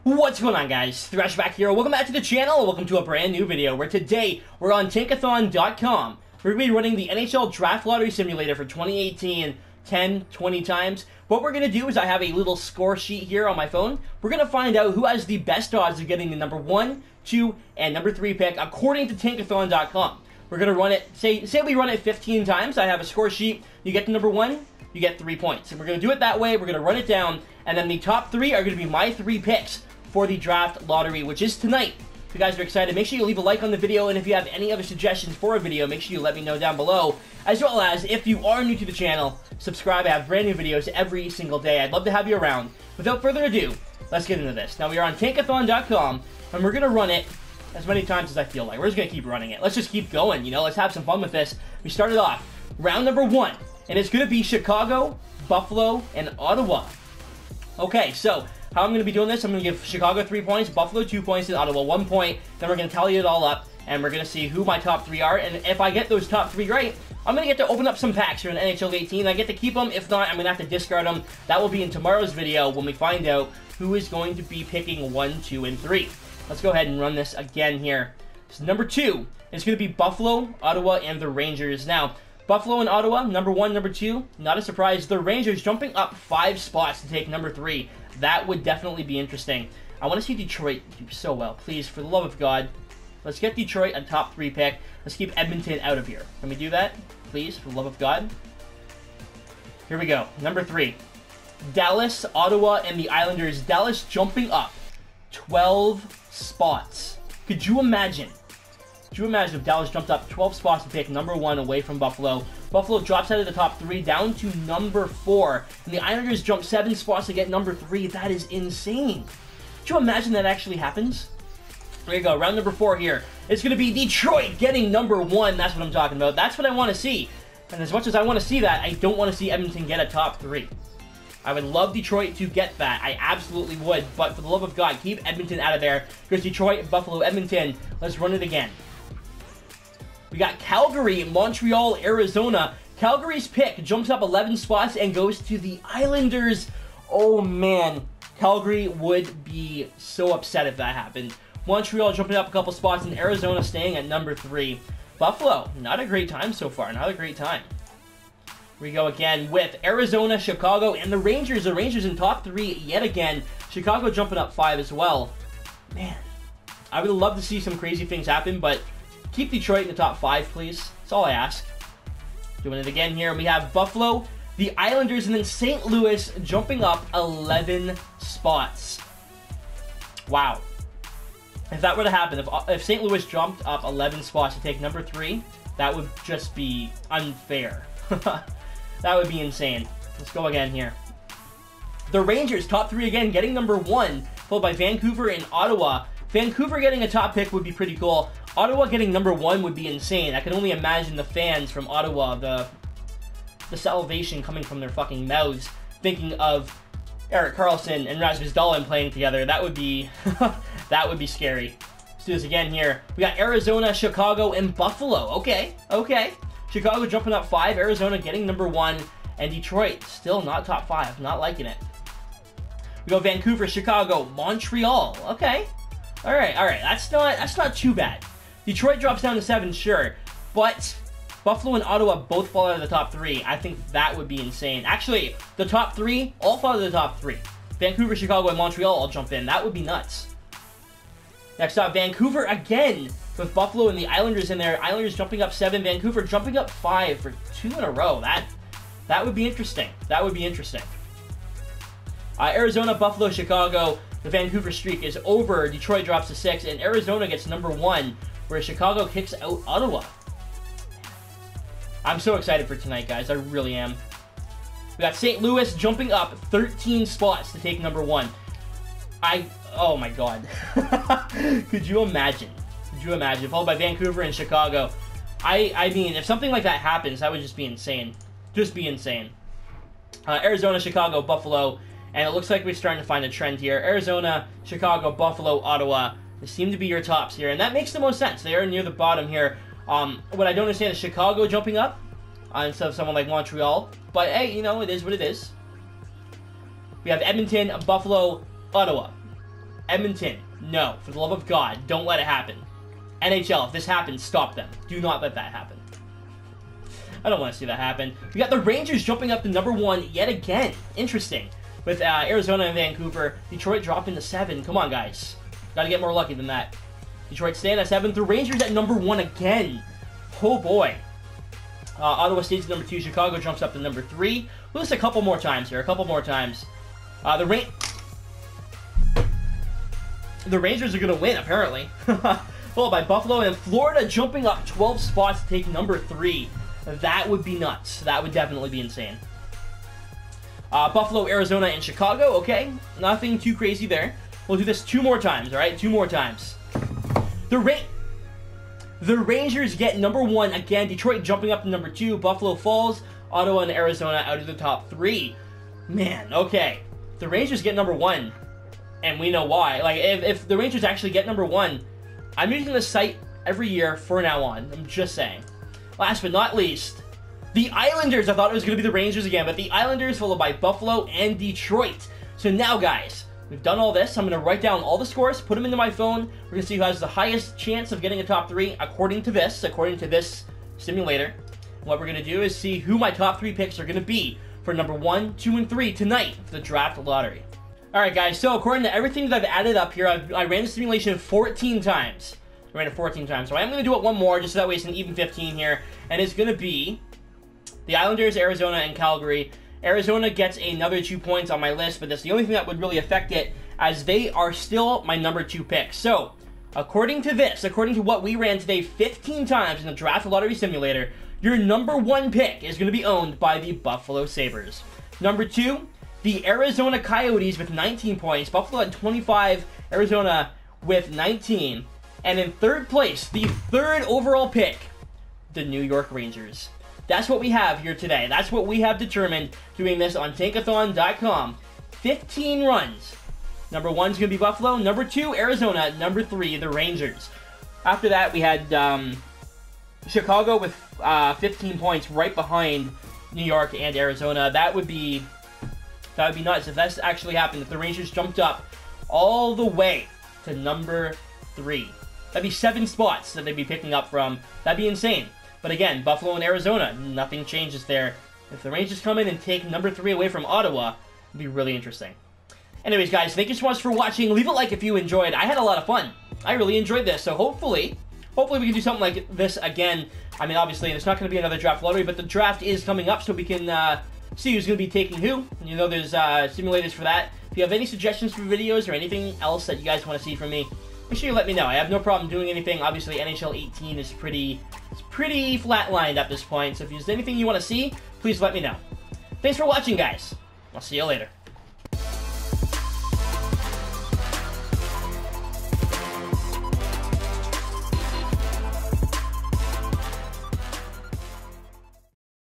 What's going on, guys? Thrash back here. Welcome back to the channel. Welcome to a brand new video where today we're on Tankathon.com. We're going to be running the NHL Draft Lottery Simulator for 2018 10, 20 times. What we're going to do is I have a little score sheet here on my phone. We're going to find out who has the best odds of getting the number 1, 2, and number 3 pick according to Tankathon.com. We're going to run it, say we run it 15 times. I have a score sheet. You get the number 1, you get 3 points. And we're going to do it that way. We're going to run it down. And then the top 3 are going to be my 3 picks for the draft lottery, which is tonight. If you guys are excited, make sure you leave a like on the video, and if you have any other suggestions for a video, make sure you let me know down below. As well as, if you are new to the channel, subscribe. I have brand new videos every single day. I'd love to have you around. Without further ado, let's get into this. Now, we are on Tankathon.com, and we're going to run it as many times as I feel like. We're just going to keep running it. Let's just keep going, you know? Let's have some fun with this. We started off round number 1, and it's going to be Chicago, Buffalo, and Ottawa. Okay, so how I'm going to be doing this, I'm going to give Chicago 3 points, Buffalo 2 points, and Ottawa 1 point. Then we're going to tally it all up, and we're going to see who my top 3 are. And if I get those top 3 right, I'm going to get to open up some packs here in NHL 18. I get to keep them. If not, I'm going to have to discard them. That will be in tomorrow's video when we find out who is going to be picking 1, 2, and 3. Let's go ahead and run this again here. So number 2 is going to be Buffalo, Ottawa, and the Rangers. Now, Buffalo and Ottawa, number 1, number 2, not a surprise. The Rangers jumping up 5 spots to take number 3. That would definitely be interesting. I want to see Detroit do so well. Please, for the love of God, let's get Detroit a top 3 pick. Let's keep Edmonton out of here. Can we do that? Please, for the love of God. Here we go. Number 3. Dallas, Ottawa, and the Islanders. Dallas jumping up 12 spots. Could you imagine? Could you imagine if Dallas jumped up 12 spots to pick number 1 away from Buffalo? Buffalo drops out of the top 3 down to number 4. And the Islanders jump 7 spots to get number 3. That is insane. Could you imagine that actually happens? There you go. Round number 4 here. It's going to be Detroit getting number 1. That's what I'm talking about. That's what I want to see. And as much as I want to see that, I don't want to see Edmonton get a top 3. I would love Detroit to get that. I absolutely would. But for the love of God, keep Edmonton out of there. Because Detroit, Buffalo, Edmonton. Let's run it again. We got Calgary, Montreal, Arizona. Calgary's pick jumps up 11 spots and goes to the Islanders. Oh, man. Calgary would be so upset if that happened. Montreal jumping up a couple spots and Arizona staying at number 3. Buffalo, not a great time so far. Not a great time. We go again with Arizona, Chicago, and the Rangers. The Rangers in top 3 yet again. Chicago jumping up 5 as well. Man, I would love to see some crazy things happen, but keep Detroit in the top 5, please. That's all I ask. Doing it again here. We have Buffalo, the Islanders, and then St. Louis jumping up 11 spots. Wow. If that were to happen, if St. Louis jumped up 11 spots to take number 3, that would just be unfair. That would be insane. Let's go again here. The Rangers, top 3 again, getting number 1, followed by Vancouver and Ottawa. Vancouver getting a top pick would be pretty cool. Ottawa getting number 1 would be insane. I can only imagine the fans from Ottawa, the salivation coming from their fucking mouths, thinking of Erik Karlsson and Rasmus Dahlin playing together. That would be that would be scary. Let's do this again here. We got Arizona, Chicago, and Buffalo. Okay, okay. Chicago jumping up 5, Arizona getting number 1, and Detroit still not top 5. Not liking it. We go Vancouver, Chicago, Montreal. Okay. All right. That's not too bad. Detroit drops down to 7, sure, but Buffalo and Ottawa both fall out of the top 3. I think that would be insane. Actually, the top 3 all fall out of the top 3. Vancouver, Chicago, and Montreal all jump in. That would be nuts. Next up, Vancouver again with Buffalo and the Islanders in there. Islanders jumping up 7, Vancouver jumping up 5 for 2 in a row. That would be interesting. That would be interesting. Arizona, Buffalo, Chicago. The Vancouver streak is over. Detroit drops to 6, and Arizona gets number 1, where Chicago kicks out Ottawa. I'm so excited for tonight, guys. I really am. We got St. Louis jumping up 13 spots to take number 1. Oh my God. Could you imagine? Could you imagine? Followed by Vancouver and Chicago. I mean, if something like that happens, that would just be insane. Just be insane. Arizona, Chicago, Buffalo. And it looks like we're starting to find a trend here. Arizona, Chicago, Buffalo, Ottawa. They seem to be your tops here. And that makes the most sense. They are near the bottom here. What I don't understand is Chicago jumping up instead of someone like Montreal. But hey, you know, it is what it is. We have Edmonton, Buffalo, Ottawa. Edmonton, no. For the love of God, don't let it happen. NHL, if this happens, stop them. Do not let that happen. I don't want to see that happen. We got the Rangers jumping up to number 1 yet again. Interesting. With Arizona and Vancouver, Detroit dropping to 7. Come on, guys. Got to get more lucky than that. Detroit staying at 7th. The Rangers at number 1 again. Oh, boy. Ottawa stays at number 2. Chicago jumps up to number 3. We'll just a couple more times here. A couple more times. The Rangers are going to win, apparently. Followed by Buffalo and Florida jumping up 12 spots to take number 3. That would be nuts. That would definitely be insane. Buffalo, Arizona, and Chicago. Okay, nothing too crazy there. We'll do this 2 more times, all right? 2 more times. The Rangers get number 1 again. Detroit jumping up to number 2. Buffalo falls. Ottawa and Arizona out of the top 3. Man, okay. The Rangers get number 1, and we know why. Like, if the Rangers actually get number 1, I'm using this site every year for now on. I'm just saying. Last but not least, the Islanders. I thought it was going to be the Rangers again, but the Islanders followed by Buffalo and Detroit. So now, guys, we've done all this. I'm going to write down all the scores, put them into my phone. We're going to see who has the highest chance of getting a top 3 according to this simulator. And what we're going to do is see who my top 3 picks are going to be for number 1, 2, and 3 tonight for the draft lottery. Alright, guys, so according to everything that I've added up here, I ran the simulation 14 times. I ran it 14 times, so I am going to do it one more, just so that way it's an even 15 here. And it's going to be the Islanders, Arizona, and Calgary. Arizona gets another 2 points on my list, but that's the only thing that would really affect it, as they are still my number 2 pick. So, according to what we ran today 15 times in the draft lottery simulator, your number 1 pick is going to be owned by the Buffalo Sabres. Number 2, the Arizona Coyotes with 19 points. Buffalo at 25, Arizona with 19. And in 3rd place, the 3rd overall pick, the New York Rangers. That's what we have here today. That's what we have determined doing this on Tankathon.com. 15 runs. Number 1 is going to be Buffalo. Number 2, Arizona. Number 3, the Rangers. After that, we had Chicago with 15 points right behind New York and Arizona. That would be nuts if that's actually happened. If the Rangers jumped up all the way to number 3. That'd be 7 spots that they'd be picking up from. That'd be insane. But again, Buffalo and Arizona, nothing changes there. If the Rangers come in and take number 3 away from Ottawa, it'd be really interesting. Anyways, guys, thank you so much for watching. Leave a like if you enjoyed. I had a lot of fun. I really enjoyed this. So hopefully we can do something like this again. I mean, obviously, there's not going to be another draft lottery, but the draft is coming up, so we can see who's going to be taking who. You know, there's simulators for that. If you have any suggestions for videos or anything else that you guys want to see from me, make sure you let me know. I have no problem doing anything. Obviously, NHL 18 is pretty flatlined at this point, so if there's anything you want to see, please let me know. Thanks for watching, guys. I'll see you later.